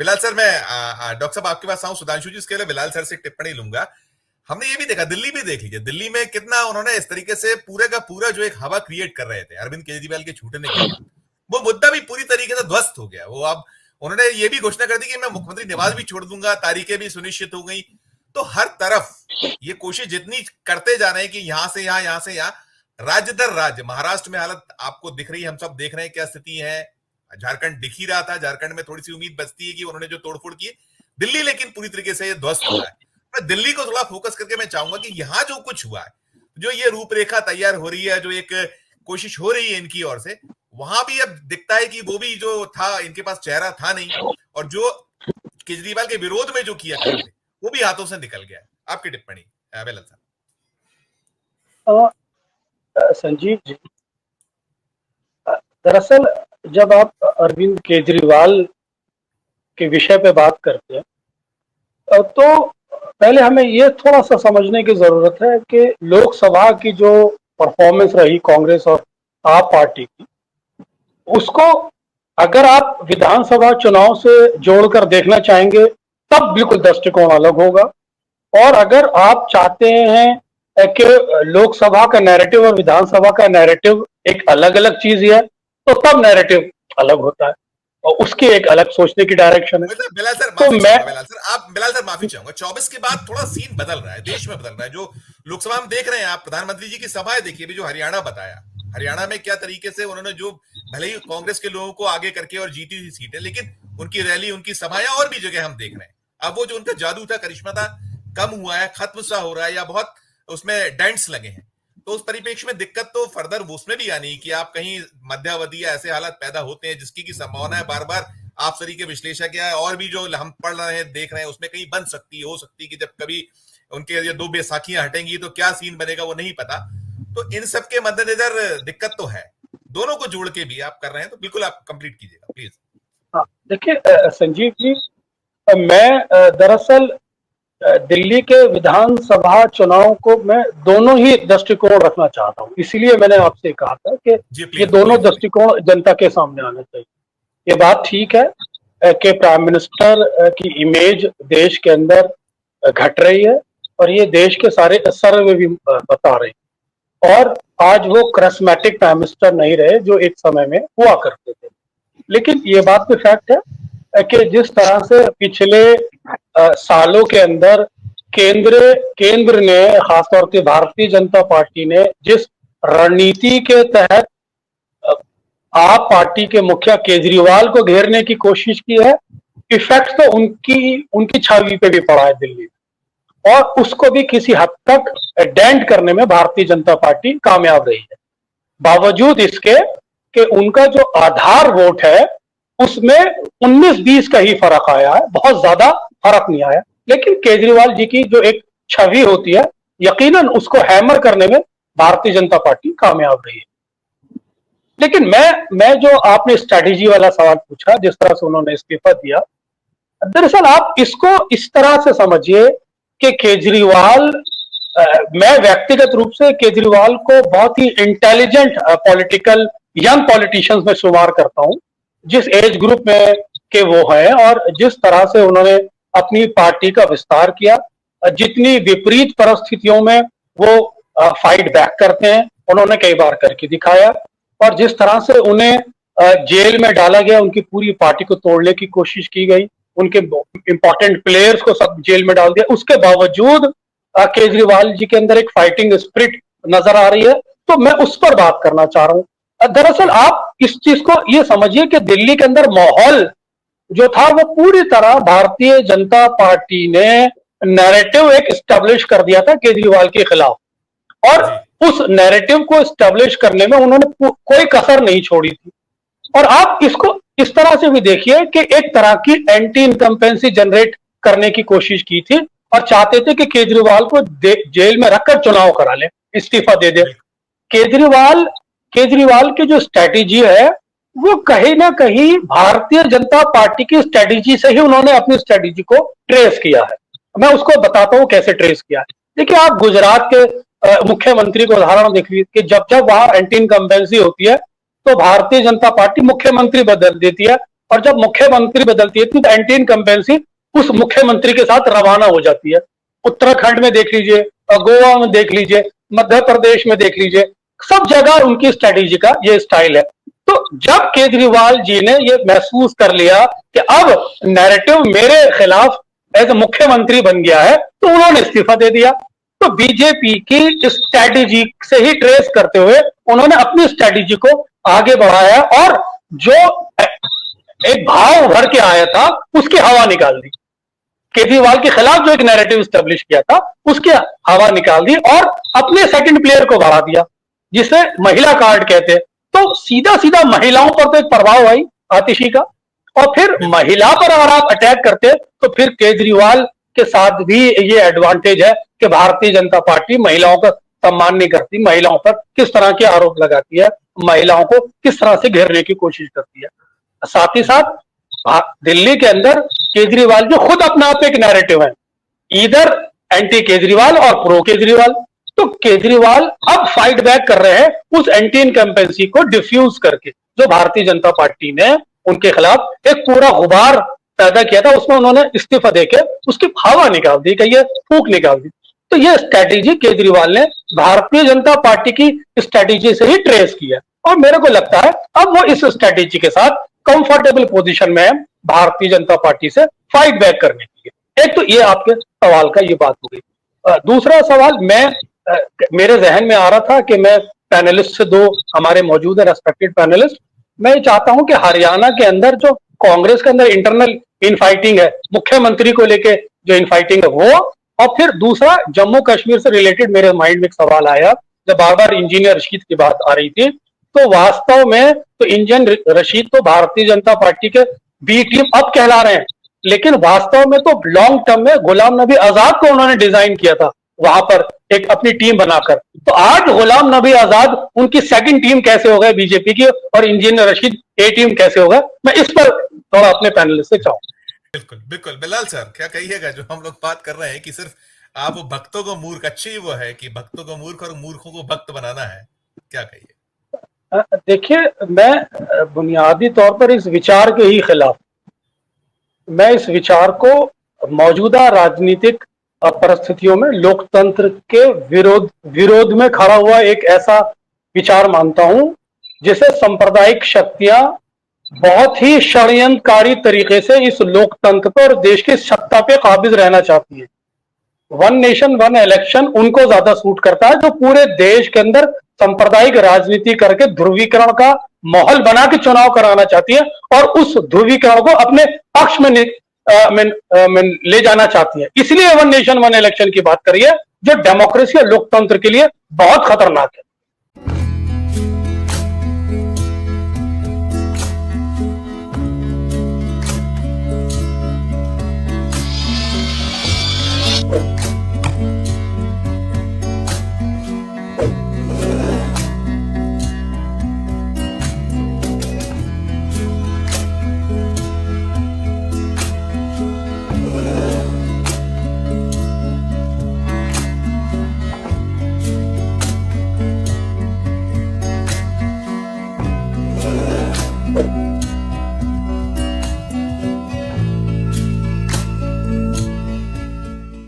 Bilal sir, मैं doctor साहब आपके पास आऊं, सुधांशु जी, इसके लिए बिलाल सर से टिप्पणी लूंगा। हमने ये भी देखा, दिल्ली भी देख लीजिए, दिल्ली में कितना उन्होंने इस तरीके से पूरे का पूरा जो एक हवा क्रिएट कर रहे थे अरविंद केजरीवाल के छूटने के बाद, वो मुद्दा भी पूरी तरीके से ध्वस्त हो गया। वो अब उन्होंने ये भी घोषणा कर दी कि मैं मुख्यमंत्री निवास भी छोड़ दूंगा, तारीखें भी सुनिश्चित हो गई। तो हर तरफ ये कोशिश जितनी करते जा रहे हैं कि यहां से यहां, यहां से यहां, राज्य दर राज्य, महाराष्ट्र में हालत आपको दिख रही है, हम सब देख रहे हैं क्या स्थिति है। झारखंड दिख ही रहा था, झारखंड में थोड़ी सी उम्मीद बचती है कि उन्होंने जो तोड़फोड़ की। दिल्ली लेकिन पूरी तरीके से ध्वस्त हो रहा है। मैं दिल्ली को थोड़ा फोकस करके मैं चाहूंगा कि यहां जो कुछ हुआ है, जो ये रूपरेखा तैयार हो रही है, जो एक कोशिश हो रही है इनकी ओर से, वहां भी अब दिखता है कि वो भी जो था, इनके पास चेहरा था नहीं, और जो केजरीवाल के विरोध में जो किया करते थे वो भी हाथों से निकल गया है। आपकी टिप्पणी बेलाल साहब। संजीव जी, दरअसल जब आप अरविंद केजरीवाल के विषय पे बात करते हैं तो पहले हमें ये थोड़ा सा समझने की जरूरत है कि लोकसभा की जो परफॉर्मेंस रही कांग्रेस और आप पार्टी की, उसको अगर आप विधानसभा चुनाव से जोड़कर देखना चाहेंगे तब बिल्कुल दृष्टिकोण अलग होगा। और अगर आप चाहते हैं कि लोकसभा का नैरेटिव और विधानसभा का नैरेटिव एक अलग अलग चीज है, तो तब नैरेटिव अलग होता है और उसकी एक अलग सोचने की डायरेक्शन है। बिलाल सर तो मैं बिलाल सर माफी चाहूंगा, 24 के बाद थोड़ा सीन बदल रहा है, देश में बदल रहा है। जो लोकसभा में देख रहे हैं आप, प्रधानमंत्री जी की सभाएं देखिए, भी जो हरियाणा बताया, हरियाणा में क्या तरीके से उन्होंने, जो भले ही कांग्रेस के लोगों को आगे करके और जीती हुई सीटें, लेकिन उनकी रैली, उनकी सभाएं और भी जगह हम देख रहे हैं। अब वो जो उनका जादू था, करिश्मा था, कम हुआ है, खत्म सा हो रहा है, या बहुत उसमें डेंट्स लगे हैं। तो उस परिप्रेक्ष्य में दिक्कत तो फर्दर उसमें भी आनी कि आप कहीं मध्यावधि ऐसे हालात पैदा होते हैं जिसकी की संभावना है, बार बार आप सरी के विश्लेषक या और भी जो हम पढ़ रहे हैं, देख रहे हैं, उसमें कहीं बन सकती, हो सकती कि जब कभी उनके ये दो बैसाखियां हटेंगी तो क्या सीन बनेगा वो नहीं पता। तो इन सब के मद्देनजर दिक्कत तो है, दोनों को जोड़ के भी आप कर रहे हैं, तो बिल्कुल आप कंप्लीट कीजिएगा प्लीज। हाँ, देखिए संजीव जी, मैं दरअसल दिल्ली के विधानसभा चुनाव को मैं दोनों ही दृष्टिकोण रखना चाहता हूँ, इसलिए मैंने आपसे कहा था कि ये दोनों दृष्टिकोण जनता के सामने आने चाहिए। ये बात ठीक है कि प्राइम मिनिस्टर की इमेज देश के अंदर घट रही है और ये देश के सारे सर्वे भी बता रहे हैं, और आज वो करिस्मेटिक प्राइम मिनिस्टर नहीं रहे जो एक समय में हुआ करते थे। लेकिन ये बात भी फैक्ट है कि जिस तरह से पिछले सालों के अंदर केंद्र ने, खासतौर से भारतीय जनता पार्टी ने जिस रणनीति के तहत आप पार्टी के मुखिया केजरीवाल को घेरने की कोशिश की है, इफेक्ट तो उनकी छवि पे भी पड़ा है दिल्ली में, और उसको भी किसी हद तक डेंट करने में भारतीय जनता पार्टी कामयाब रही है। बावजूद इसके कि उनका जो आधार वोट है उसमें 19-20 का ही फर्क आया है, बहुत ज्यादा फर्क नहीं आया। लेकिन केजरीवाल जी की जो एक छवि होती है, यकीनन उसको हैमर करने में भारतीय जनता पार्टी कामयाब रही है। लेकिन मैं जो आपने स्ट्रैटेजी वाला सवाल पूछा, जिस तरह से उन्होंने इस्तीफा दिया, दरअसल आप इसको इस तरह से समझिए कि केजरीवाल, मैं व्यक्तिगत रूप से केजरीवाल को बहुत ही इंटेलिजेंट पॉलिटिकल यंग पॉलिटिशियंस में शुमार करता हूं, जिस एज ग्रुप में के वो हैं, और जिस तरह से उन्होंने अपनी पार्टी का विस्तार किया, जितनी विपरीत परिस्थितियों में वो फाइट बैक करते हैं, उन्होंने कई बार करके दिखाया। और जिस तरह से उन्हें जेल में डाला गया, उनकी पूरी पार्टी को तोड़ने की कोशिश की गई, उनके इंपॉर्टेंट प्लेयर्स को सब जेल में डाल दिया, उसके बावजूद केजरीवाल जी के अंदर एक फाइटिंग स्पिरिट नजर आ रही है। तो मैं उस पर बात करना चाह रहा हूं। दरअसल आप इस चीज को ये समझिए कि दिल्ली के अंदर माहौल जो था वो पूरी तरह भारतीय जनता पार्टी ने नैरेटिव एक स्टैब्लिश कर दिया था केजरीवाल के खिलाफ, और उस नैरेटिव को स्टैब्लिश करने में उन्होंने कोई कसर नहीं छोड़ी थी। और आप इसको इस तरह से भी देखिए कि एक तरह की एंटी इनकम्पेंसी जनरेट करने की कोशिश की थी और चाहते थे कि केजरीवाल को जेल में रखकर चुनाव करा ले, इस्तीफा दे दे। केजरीवाल की जो स्ट्रैटेजी है वो कहीं ना कहीं भारतीय जनता पार्टी की स्ट्रैटेजी से ही उन्होंने अपनी स्ट्रैटेजी को ट्रेस किया है। मैं उसको बताता हूं कैसे ट्रेस किया है। देखिए, आप गुजरात के मुख्यमंत्री को उदाहरण देख लीजिए कि जब जब वहां एंटी इनकम्बेंसी होती है तो भारतीय जनता पार्टी मुख्यमंत्री बदल देती है और जब मुख्यमंत्री बदलती है तो एंटी इनकम्बेंसी उस मुख्यमंत्री के साथ रवाना हो जाती है। उत्तराखंड में देख लीजिए, गोवा में देख लीजिए, मध्य प्रदेश में देख लीजिए, सब जगह उनकी स्ट्रेटेजी का ये स्टाइल है। तो जब केजरीवाल जी ने ये महसूस कर लिया कि अब नैरेटिव मेरे खिलाफ एज मुख्यमंत्री बन गया है, तो उन्होंने इस्तीफा दे दिया। तो बीजेपी की स्ट्रेटेजी से ही ट्रेस करते हुए उन्होंने अपनी स्ट्रेटेजी को आगे बढ़ाया और जो एक भाव भर के आया था उसकी हवा निकाल दी। केजरीवाल के खिलाफ जो एक नैरेटिव स्टेब्लिश किया था उसकी हवा निकाल दी और अपने सेकंड प्लेयर को बढ़ा दिया, जिसे महिला कार्ड कहते हैं। तो सीधा सीधा महिलाओं पर तो एक प्रभाव आई आतिशी का, और फिर महिला पर अगर आप अटैक करते तो फिर केजरीवाल के साथ भी ये एडवांटेज है कि भारतीय जनता पार्टी महिलाओं का सम्मान नहीं करती, महिलाओं पर किस तरह के आरोप लगाती है, महिलाओं को किस तरह से घेरने की कोशिश करती है। साथ ही साथ दिल्ली के अंदर केजरीवाल जो खुद अपना आप एक नैरेटिव है, इधर एंटी केजरीवाल और प्रो केजरीवाल। तो केजरीवाल अब फाइट बैक कर रहे हैं उस एंटी इनकम्बेंसी को डिफ्यूज करके, जो भारतीय जनता पार्टी ने उनके खिलाफ एक पूरा गुबार पैदा किया था, उसमें उन्होंने इस्तीफा देके उसकी हवा निकाल दी, कि ये फूंक निकाल दी। तो ये स्ट्रेटेजी केजरीवाल ने भारतीय जनता पार्टी की स्ट्रेटेजी से ही ट्रेस किया और मेरे को लगता है अब वो इस स्ट्रेटेजी के साथ कंफर्टेबल पोजीशन में है भारतीय जनता पार्टी से फाइट बैक करने के लिए। एक तो ये आपके सवाल का ये बात हो गई। दूसरा सवाल मेरे जहन में आ रहा था कि मैं पैनलिस्ट से दो हमारे मौजूद है रेस्पेक्टेड पैनलिस्ट, मैं चाहता हूं कि हरियाणा के अंदर जो कांग्रेस के अंदर इंटरनल इनफाइटिंग है, मुख्यमंत्री को लेके जो इनफाइटिंग है वो, और फिर दूसरा जम्मू कश्मीर से रिलेटेड मेरे माइंड में एक सवाल आया जब बार बार इंजीनियर रशीद की बात आ रही थी। तो वास्तव में तो इंजीनियर रशीद तो भारतीय जनता पार्टी के बी टीम अब कहला रहे हैं, लेकिन वास्तव में तो लॉन्ग टर्म में गुलाम नबी आजाद को उन्होंने डिजाइन किया था वहां पर एक अपनी टीम बनाकर। तो आज गुलाम नबी आजाद उनकी सेकंड टीम कैसे हो गए बीजेपी की, और इंजीनियर रशीद ए टीम कैसे होगा, मैं इस पर थोड़ा अपने पैनलिस्ट से चाहूंगा। बिल्कुल बिल्कुल। बिलाल सर, क्या कहिएगा जो हम लोग बात कर रहे हैं कि सिर्फ आप भक्तों को मूर्ख, अच्छी वो है कि भक्तों को मूर्ख और मूर्खों को भक्त बनाना है, क्या कहिए? देखिए, मैं बुनियादी तौर पर इस विचार के ही खिलाफ, मैं इस विचार को मौजूदा राजनीतिक परिस्थितियों में लोकतंत्र के विरोध में खड़ा हुआ एक ऐसा विचार मानता हूं जिसे सांप्रदायिक शक्तियां बहुत ही षड्यंत्रकारी तरीके से इस लोकतंत्र पर और देश की सत्ता पे काबिज रहना चाहती है। वन नेशन वन इलेक्शन उनको ज्यादा सूट करता है, जो पूरे देश के अंदर सांप्रदायिक राजनीति करके ध्रुवीकरण का माहौल बना के चुनाव कराना चाहती है और उस ध्रुवीकरण को अपने पक्ष में ले जाना चाहती है। इसलिए वन नेशन वन इलेक्शन की बात करिए, जो डेमोक्रेसी और लोकतंत्र के लिए बहुत खतरनाक है।